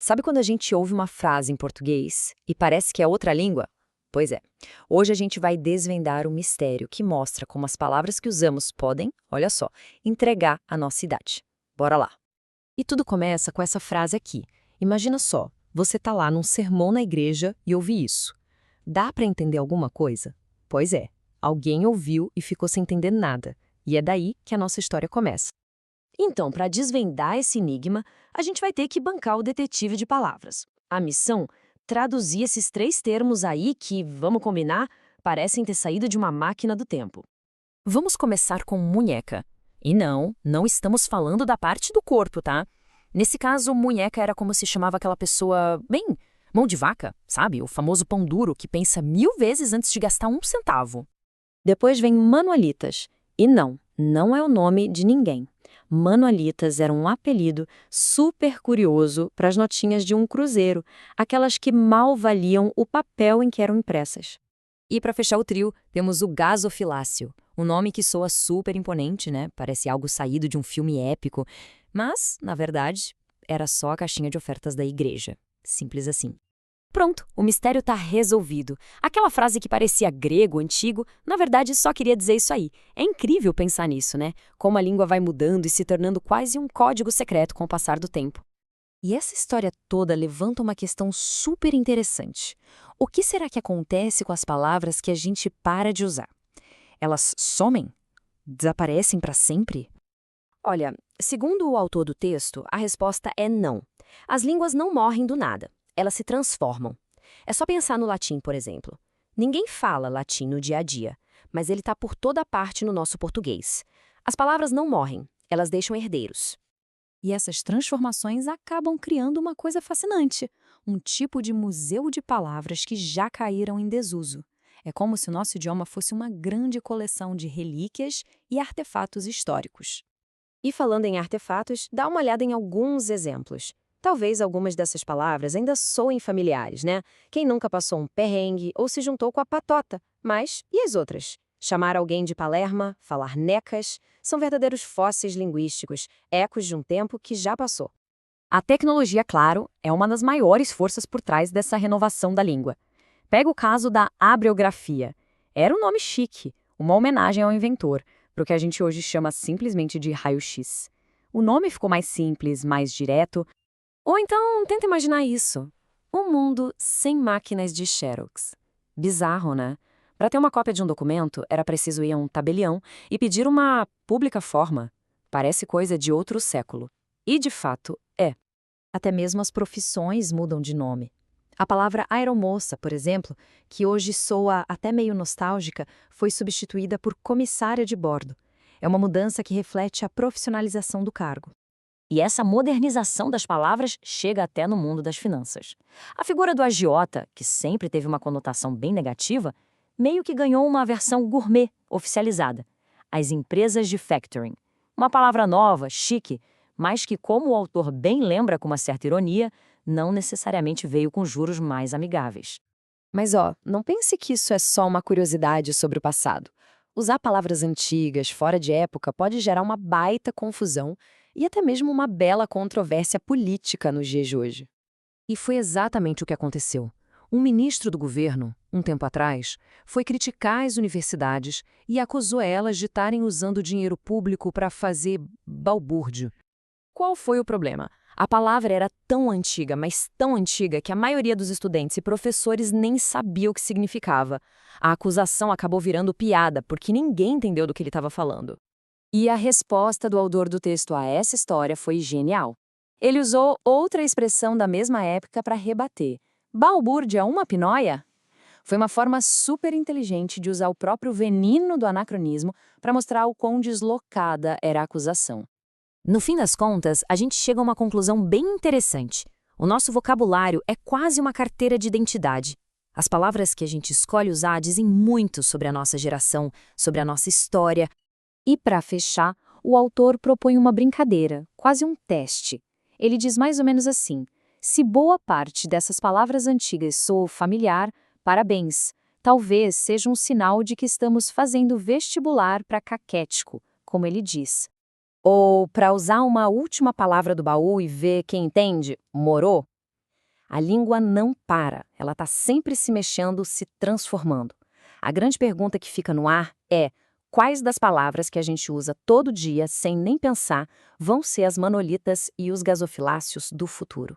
Sabe quando a gente ouve uma frase em português e parece que é outra língua? Pois é. Hoje a gente vai desvendar o mistério que mostra como as palavras que usamos podem, olha só, entregar a nossa idade. Bora lá. E tudo começa com essa frase aqui. Imagina só, você tá lá num sermão na igreja e ouve isso. Dá para entender alguma coisa? Pois é. Alguém ouviu e ficou sem entender nada. E é daí que a nossa história começa. Então, para desvendar esse enigma, a gente vai ter que bancar o detetive de palavras. A missão? Traduzir esses três termos aí que, vamos combinar, parecem ter saído de uma máquina do tempo. Vamos começar com munheca. E não estamos falando da parte do corpo, tá? Nesse caso, munheca era como se chamava aquela pessoa, bem, mão de vaca, sabe? O famoso pão duro que pensa 1000 vezes antes de gastar 1 centavo. Depois vem manuelitas. E não é o nome de ninguém. Manuelitas era um apelido super curioso para as notinhas de um cruzeiro, aquelas que mal valiam o papel em que eram impressas. E para fechar o trio, temos o gasofilácio, um nome que soa super imponente, né? Parece algo saído de um filme épico, mas, na verdade, era só a caixinha de ofertas da igreja. Simples assim. Pronto, o mistério tá resolvido. Aquela frase que parecia grego, antigo, na verdade só queria dizer isso aí. É incrível pensar nisso, né? Como a língua vai mudando e se tornando quase um código secreto com o passar do tempo. E essa história toda levanta uma questão super interessante. O que será que acontece com as palavras que a gente para de usar? Elas somem? Desaparecem para sempre? Olha, segundo o autor do texto, a resposta é não. As línguas não morrem do nada. Elas se transformam. É só pensar no latim, por exemplo. Ninguém fala latim no dia a dia, mas ele está por toda parte no nosso português. As palavras não morrem, elas deixam herdeiros. E essas transformações acabam criando uma coisa fascinante, um tipo de museu de palavras que já caíram em desuso. É como se o nosso idioma fosse uma grande coleção de relíquias e artefatos históricos. E falando em artefatos, dá uma olhada em alguns exemplos. Talvez algumas dessas palavras ainda soem familiares, né? Quem nunca passou um perrengue ou se juntou com a patota? Mas e as outras? Chamar alguém de Palerma, falar necas, são verdadeiros fósseis linguísticos, ecos de um tempo que já passou. A tecnologia, claro, é uma das maiores forças por trás dessa renovação da língua. Pega o caso da abreografia. Era um nome chique, uma homenagem ao inventor, para o que a gente hoje chama simplesmente de raio-x. O nome ficou mais simples, mais direto. Ou então, tenta imaginar isso. Um mundo sem máquinas de xerox. Bizarro, né? Para ter uma cópia de um documento, era preciso ir a um tabelião e pedir uma pública forma. Parece coisa de outro século. E, de fato, é. Até mesmo as profissões mudam de nome. A palavra aeromoça, por exemplo, que hoje soa até meio nostálgica, foi substituída por comissária de bordo. É uma mudança que reflete a profissionalização do cargo. E essa modernização das palavras chega até no mundo das finanças. A figura do agiota, que sempre teve uma conotação bem negativa, meio que ganhou uma versão gourmet oficializada. As empresas de factoring. Uma palavra nova, chique, mas que, como o autor bem lembra com uma certa ironia, não necessariamente veio com juros mais amigáveis. Mas não pense que isso é só uma curiosidade sobre o passado. Usar palavras antigas, fora de época, pode gerar uma baita confusão e até mesmo uma bela controvérsia política nos dias de hoje. E foi exatamente o que aconteceu. Um ministro do governo, um tempo atrás, foi criticar as universidades e acusou elas de estarem usando dinheiro público para fazer balbúrdio. Qual foi o problema? A palavra era tão antiga, mas tão antiga, que a maioria dos estudantes e professores nem sabia o que significava. A acusação acabou virando piada, porque ninguém entendeu do que ele estava falando. E a resposta do autor do texto a essa história foi genial. Ele usou outra expressão da mesma época para rebater. Balbúrdia uma pinóia? Foi uma forma super inteligente de usar o próprio veneno do anacronismo para mostrar o quão deslocada era a acusação. No fim das contas, a gente chega a uma conclusão bem interessante. O nosso vocabulário é quase uma carteira de identidade. As palavras que a gente escolhe usar dizem muito sobre a nossa geração, sobre a nossa história. E, para fechar, o autor propõe uma brincadeira, quase um teste. Ele diz mais ou menos assim: se boa parte dessas palavras antigas soa familiar, parabéns. Talvez seja um sinal de que estamos fazendo vestibular para caquético, como ele diz. Ou, para usar uma última palavra do baú e ver quem entende, morô. A língua não para, ela está sempre se mexendo, se transformando. A grande pergunta que fica no ar é: quais das palavras que a gente usa todo dia, sem nem pensar, vão ser as manolitas e os gasofiláceos do futuro?